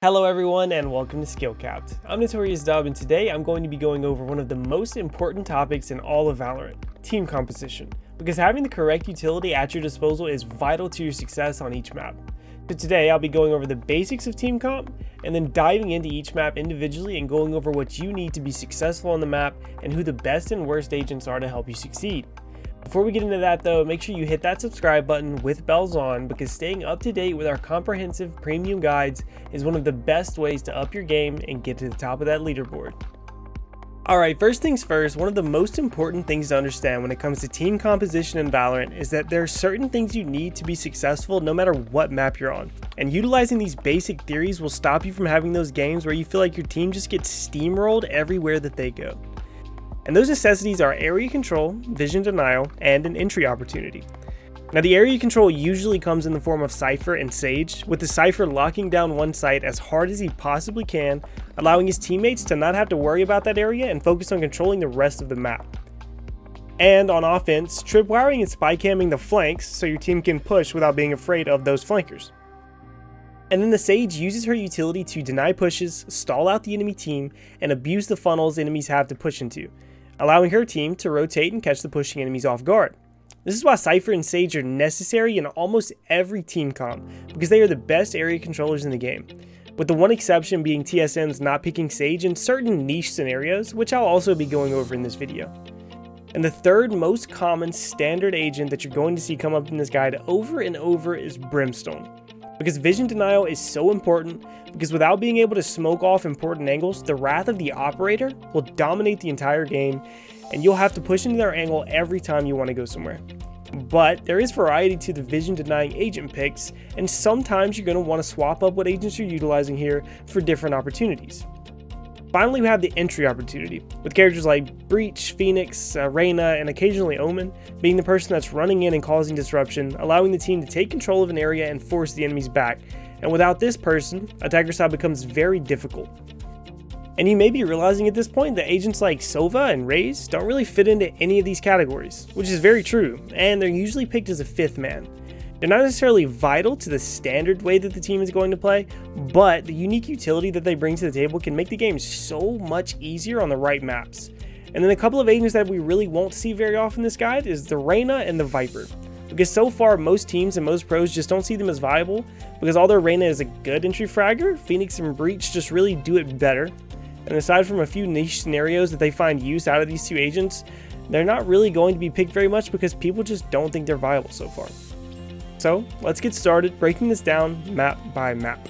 Hello everyone and welcome to SkillCapped. I'm Notorious Dub and today I'm going to be going over one of the most important topics in all of Valorant, team composition, because having the correct utility at your disposal is vital to your success on each map. So today I'll be going over the basics of team comp and then diving into each map individually and going over what you need to be successful on the map and who the best and worst agents are to help you succeed. Before we get into that though, make sure you hit that subscribe button with bells on because staying up to date with our comprehensive premium guides is one of the best ways to up your game and get to the top of that leaderboard. Alright, first things first, one of the most important things to understand when it comes to team composition in Valorant is that there are certain things you need to be successful no matter what map you're on. And utilizing these basic theories will stop you from having those games where you feel like your team just gets steamrolled everywhere that they go. And those necessities are area control, vision denial, and an entry opportunity. Now the area control usually comes in the form of Cypher and Sage, with the Cypher locking down one site as hard as he possibly can, allowing his teammates to not have to worry about that area and focus on controlling the rest of the map. And on offense, tripwiring and spy camming the flanks so your team can push without being afraid of those flankers. And then the Sage uses her utility to deny pushes, stall out the enemy team, and abuse the funnels enemies have to push into, allowing her team to rotate and catch the pushing enemies off guard. This is why Cypher and Sage are necessary in almost every team comp, because they are the best area controllers in the game, with the one exception being TSMs not picking Sage in certain niche scenarios, which I'll also be going over in this video. And the third most common standard agent that you're going to see come up in this guide over and over is Brimstone. Because vision denial is so important, because without being able to smoke off important angles, the Wrath of the Operator will dominate the entire game, and you'll have to push into their angle every time you want to go somewhere. But there is variety to the vision denying agent picks, and sometimes you're going to want to swap up what agents you're utilizing here for different opportunities. Finally, we have the entry opportunity, with characters like Breach, Phoenix, Reyna, and occasionally Omen being the person that's running in and causing disruption, allowing the team to take control of an area and force the enemies back. And without this person, attacker side becomes very difficult. And you may be realizing at this point that agents like Sova and Raze don't really fit into any of these categories, which is very true, and they're usually picked as a fifth man. They're not necessarily vital to the standard way that the team is going to play, but the unique utility that they bring to the table can make the game so much easier on the right maps. And then a couple of agents that we really won't see very often in this guide is the Reyna and the Viper. Because so far most teams and most pros just don't see them as viable, because although Reyna is a good entry fragger, Phoenix and Breach just really do it better. And aside from a few niche scenarios that they find use out of these two agents, they're not really going to be picked very much because people just don't think they're viable so far. So let's get started breaking this down map by map.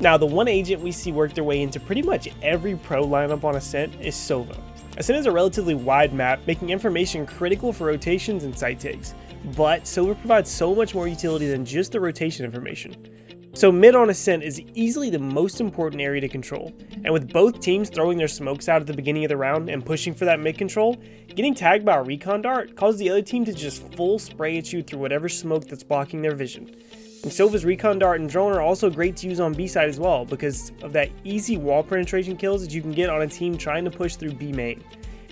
Now the one agent we see work their way into pretty much every pro lineup on Ascent is Sova. Ascent is a relatively wide map, making information critical for rotations and site takes, but Sova provides so much more utility than just the rotation information. So mid on Ascent is easily the most important area to control, and with both teams throwing their smokes out at the beginning of the round and pushing for that mid control, getting tagged by a recon dart causes the other team to just full spray at you through whatever smoke that's blocking their vision. And Sova's recon dart and drone are also great to use on B side as well because of that easy wall penetration kills that you can get on a team trying to push through B main.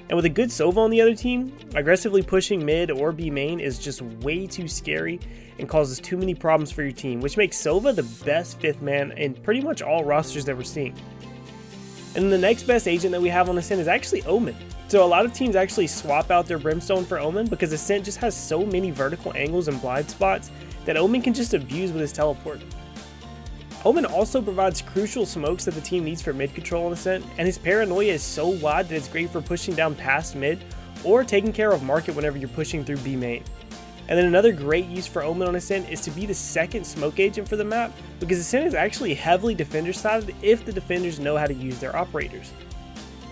And with a good Sova on the other team, aggressively pushing mid or B main is just way too scary and causes too many problems for your team, which makes Sova the best fifth man in pretty much all rosters that we're seeing. And the next best agent that we have on Ascent is actually Omen. So a lot of teams actually swap out their Brimstone for Omen because Ascent just has so many vertical angles and blind spots that Omen can just abuse with his teleport. Omen also provides crucial smokes that the team needs for mid control on Ascent, and his paranoia is so wide that it's great for pushing down past mid or taking care of market whenever you're pushing through B main. And then another great use for Omen on Ascent is to be the second smoke agent for the map, because Ascent is actually heavily defender sided if the defenders know how to use their operators.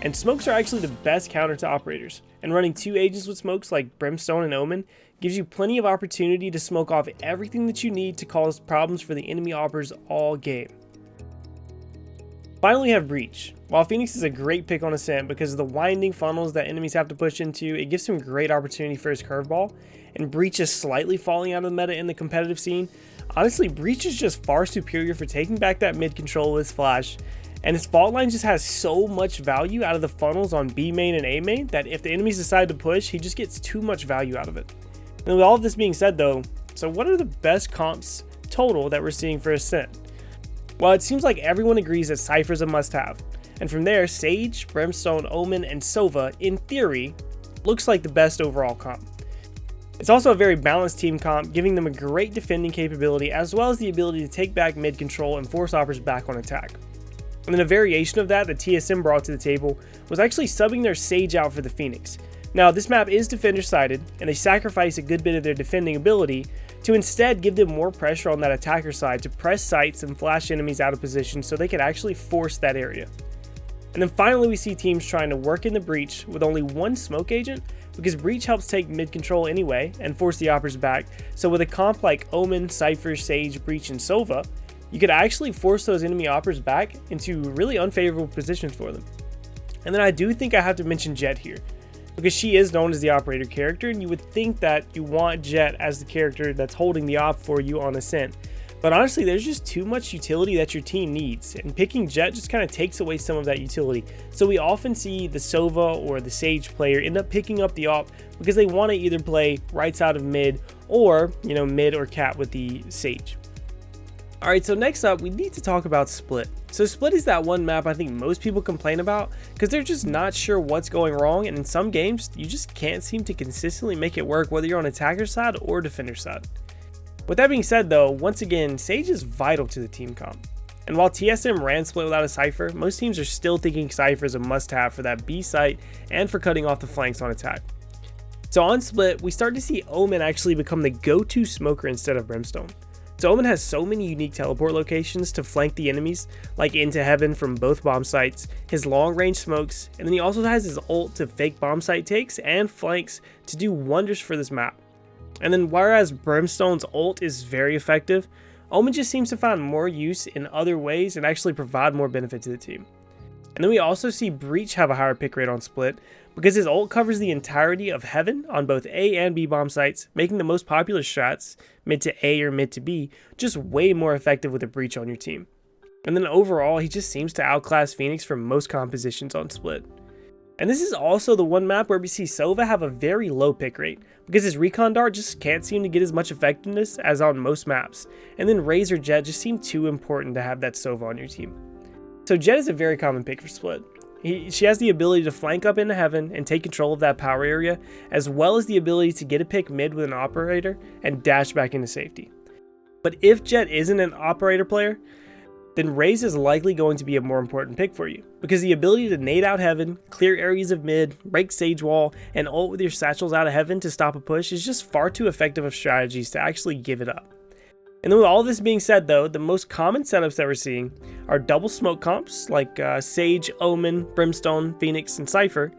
And smokes are actually the best counter to operators, and running two agents with smokes like Brimstone and Omen gives you plenty of opportunity to smoke off everything that you need to cause problems for the enemy operators all game. Finally, we have Breach. While Phoenix is a great pick on Ascent because of the winding funnels that enemies have to push into, it gives him great opportunity for his curveball, and Breach is slightly falling out of the meta in the competitive scene. Honestly, Breach is just far superior for taking back that mid control with his flash, and his fault line just has so much value out of the funnels on B main and A main that if the enemies decide to push, he just gets too much value out of it. And with all of this being said though, so what are the best comps total that we're seeing for Ascent? Well, it seems like everyone agrees that Cypher's a must-have, and from there, Sage, Brimstone, Omen, and Sova, in theory, looks like the best overall comp. It's also a very balanced team comp, giving them a great defending capability as well as the ability to take back mid control and force operators back on attack. And then a variation of that TSM brought to the table was actually subbing their Sage out for the Phoenix. Now, this map is defender-sided, and they sacrifice a good bit of their defending ability to instead give them more pressure on that attacker side to press sites and flash enemies out of position so they could actually force that area. And then finally we see teams trying to work in the breach with only one smoke agent, because breach helps take mid control anyway and force the operators back. So with a comp like Omen, Cypher, Sage, Breach, and Sova, you could actually force those enemy operators back into really unfavorable positions for them. And then I do think I have to mention Jett here, because she is known as the operator character, and you would think that you want Jett as the character that's holding the op for you on Ascent. But honestly, there's just too much utility that your team needs, and picking Jett just kind of takes away some of that utility. So we often see the Sova or the Sage player end up picking up the op because they want to either play right side of mid or, mid or cat with the Sage. Alright, so next up, we need to talk about Split. So Split is that one map I think most people complain about because they're just not sure what's going wrong, and in some games, you just can't seem to consistently make it work whether you're on attacker side or defender side. With that being said though, once again, Sage is vital to the team comp. And while TSM ran Split without a Cypher, most teams are still thinking Cypher is a must-have for that B site and for cutting off the flanks on attack. So on Split, we start to see Omen actually become the go-to smoker instead of Brimstone. So Omen has so many unique teleport locations to flank the enemies, like into heaven from both bomb sites, his long range smokes, and then he also has his ult to fake bomb site takes and flanks to do wonders for this map. And then whereas Brimstone's ult is very effective, Omen just seems to find more use in other ways and actually provide more benefit to the team. And then we also see Breach have a higher pick rate on Split because his ult covers the entirety of heaven on both A and B bomb sites, making the most popular strats, mid to A or mid to B, just way more effective with a Breach on your team. And then overall, he just seems to outclass Phoenix for most compositions on Split. And this is also the one map where we see Sova have a very low pick rate, because his recon dart just can't seem to get as much effectiveness as on most maps, and then Raze or Jett just seem too important to have that Sova on your team. So Jett is a very common pick for Split. She has the ability to flank up into heaven and take control of that power area, as well as the ability to get a pick mid with an operator and dash back into safety. But if Jett isn't an operator player, then Raze is likely going to be a more important pick for you, because the ability to nade out heaven, clear areas of mid, break Sage wall, and ult with your satchels out of heaven to stop a push is just far too effective of strategies to actually give it up. And then with all this being said though, the most common setups that we're seeing are double smoke comps like Sage, Omen, Brimstone, Phoenix, and Cypher.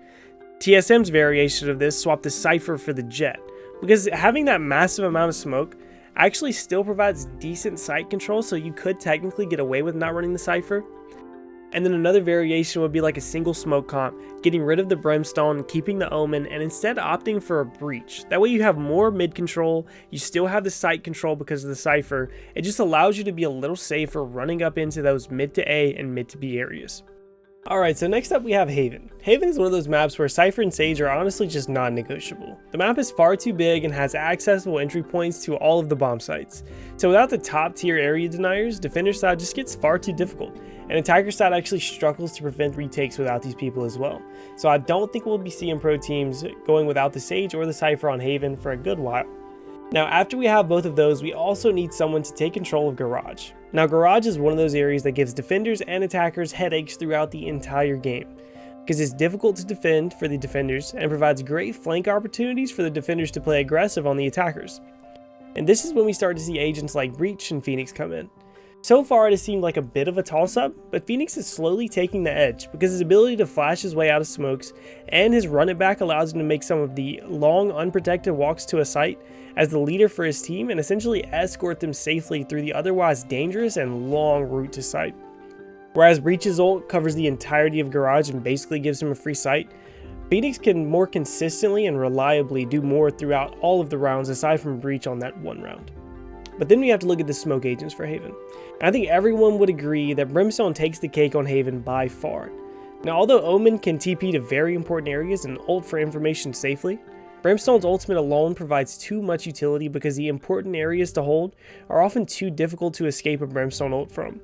TSM's variation of this swapped the Cypher for the Jett, because having that massive amount of smoke actually still provides decent site control, so you could technically get away with not running the Cypher. And then another variation would be like a single smoke comp, getting rid of the Brimstone, keeping the Omen, and instead opting for a Breach. That way you have more mid control, you still have the site control because of the Cypher. It just allows you to be a little safer running up into those mid to A and mid to B areas. Alright, so next up we have Haven. Haven is one of those maps where Cypher and Sage are honestly just non-negotiable. The map is far too big and has accessible entry points to all of the bomb sites. So without the top tier area deniers, defender side just gets far too difficult, and attacker side actually struggles to prevent retakes without these people as well. So I don't think we'll be seeing pro teams going without the Sage or the Cypher on Haven for a good while. Now after we have both of those, we also need someone to take control of Garage. Now Garage is one of those areas that gives defenders and attackers headaches throughout the entire game, because it's difficult to defend for the defenders and provides great flank opportunities for the defenders to play aggressive on the attackers. And this is when we start to see agents like Breach and Phoenix come in. So far it has seemed like a bit of a toss-up, but Phoenix is slowly taking the edge because his ability to flash his way out of smokes and his run it back allows him to make some of the long unprotected walks to a site as the leader for his team and essentially escort them safely through the otherwise dangerous and long route to site. Whereas Breach's ult covers the entirety of Garage and basically gives him a free site, Phoenix can more consistently and reliably do more throughout all of the rounds aside from Breach on that one round. But then we have to look at the smoke agents for Haven. And I think everyone would agree that Brimstone takes the cake on Haven by far. Now although Omen can TP to very important areas and ult for information safely, Brimstone's ultimate alone provides too much utility because the important areas to hold are often too difficult to escape a Brimstone ult from.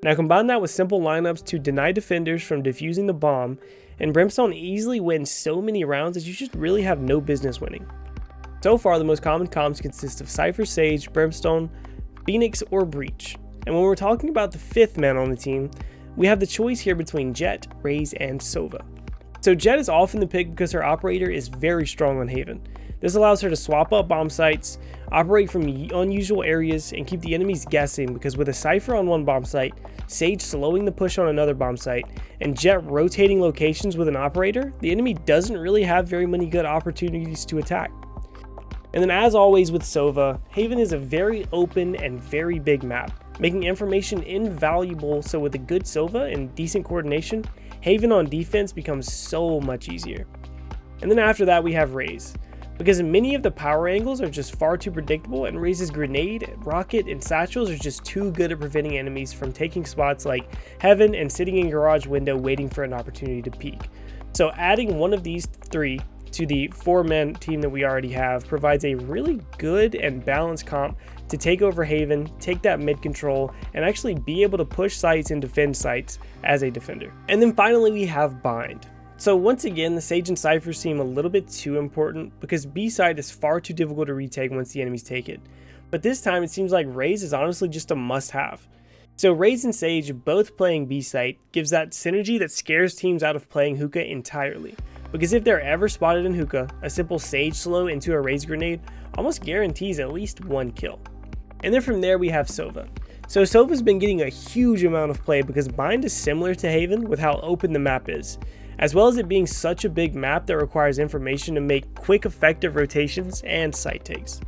Now combine that with simple lineups to deny defenders from defusing the bomb, and Brimstone easily wins so many rounds that you just really have no business winning. So far, the most common comps consist of Cypher, Sage, Brimstone, Phoenix, or Breach. And when we're talking about the 5th man on the team, we have the choice here between Jett, Raze, and Sova. So Jett is often the pick because her operator is very strong on Haven. This allows her to swap up bomb sites, operate from unusual areas, and keep the enemies guessing, because with a Cypher on one bomb site, Sage slowing the push on another bomb site, and Jett rotating locations with an operator, the enemy doesn't really have very many good opportunities to attack. And then as always with Sova, Haven is a very open and very big map, making information invaluable, so with a good Sova and decent coordination, Haven on defense becomes so much easier. And then after that we have Raze, because many of the power angles are just far too predictable, and Raze's grenade, rocket, and satchels are just too good at preventing enemies from taking spots like Heaven and sitting in garage window waiting for an opportunity to peek. So adding one of these 3 to the 4-man team that we already have provides a really good and balanced comp to take over Haven, take that mid control, and actually be able to push sites and defend sites as a defender. And then finally we have Bind. So once again, the Sage and Cypher seem a little bit too important because B site is far too difficult to retake once the enemies take it. But this time it seems like Raze is honestly just a must have. So Raze and Sage both playing B site gives that synergy that scares teams out of playing hookah entirely. Because if they're ever spotted in hookah, a simple Sage slow into a Raze grenade almost guarantees at least 1 kill. And then from there we have Sova. So Sova's been getting a huge amount of play because Bind is similar to Haven with how open the map is, as well as it being such a big map that requires information to make quick effective rotations and site takes.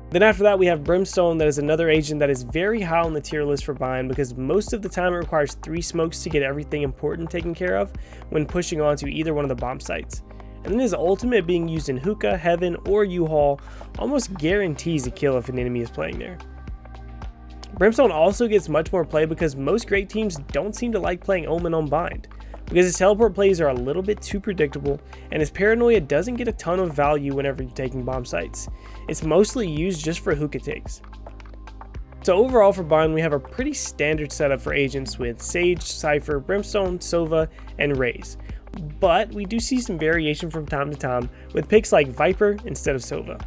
Then after that we have Brimstone, that is another agent that is very high on the tier list for Bind because most of the time it requires 3 smokes to get everything important taken care of when pushing onto either one of the bomb sites. And then his ultimate being used in hookah, Heaven, or U-Haul almost guarantees a kill if an enemy is playing there. Brimstone also gets much more play because most great teams don't seem to like playing Omen on Bind, because his teleport plays are a little bit too predictable, and his paranoia doesn't get a ton of value whenever you're taking bomb sites. It's mostly used just for hookah takes. So overall for Bind we have a pretty standard setup for agents with Sage, Cypher, Brimstone, Sova, and Raze. But we do see some variation from time to time with picks like Viper instead of Sova.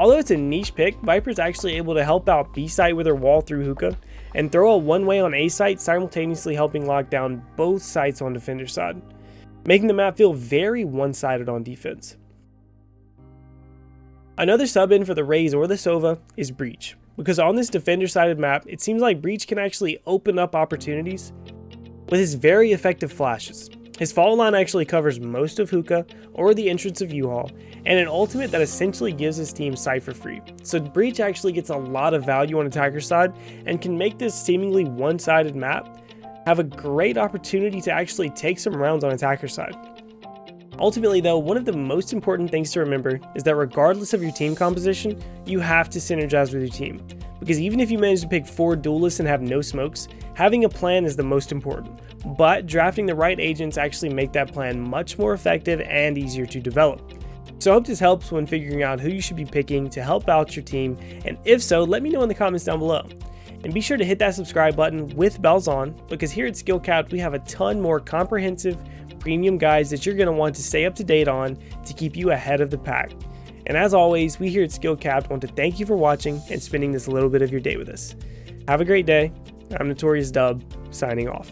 Although it's a niche pick, Viper is actually able to help out B site with her wall through hookah, and throw a one-way on A site, simultaneously helping lock down both sites on defender side, making the map feel very one-sided on defense. Another sub-in for the Raze or the Sova is Breach, because on this defender-sided map, it seems like Breach can actually open up opportunities with his very effective flashes. His follow line actually covers most of hookah or the entrance of U-Haul, and an ultimate that essentially gives his team Cypher free. So Breach actually gets a lot of value on attacker side and can make this seemingly one-sided map have a great opportunity to actually take some rounds on attacker side. Ultimately though, one of the most important things to remember is that regardless of your team composition, you have to synergize with your team. Because even if you manage to pick 4 duelists and have no smokes, having a plan is the most important. But drafting the right agents actually make that plan much more effective and easier to develop. So I hope this helps when figuring out who you should be picking to help out your team, and if so, let me know in the comments down below. And be sure to hit that subscribe button with bells on, because here at SkillCapped we have a ton more comprehensive premium guides that you're going to want to stay up to date on to keep you ahead of the pack. And as always, we here at SkillCapped want to thank you for watching and spending this little bit of your day with us. Have a great day. I'm Notorious Dub, signing off.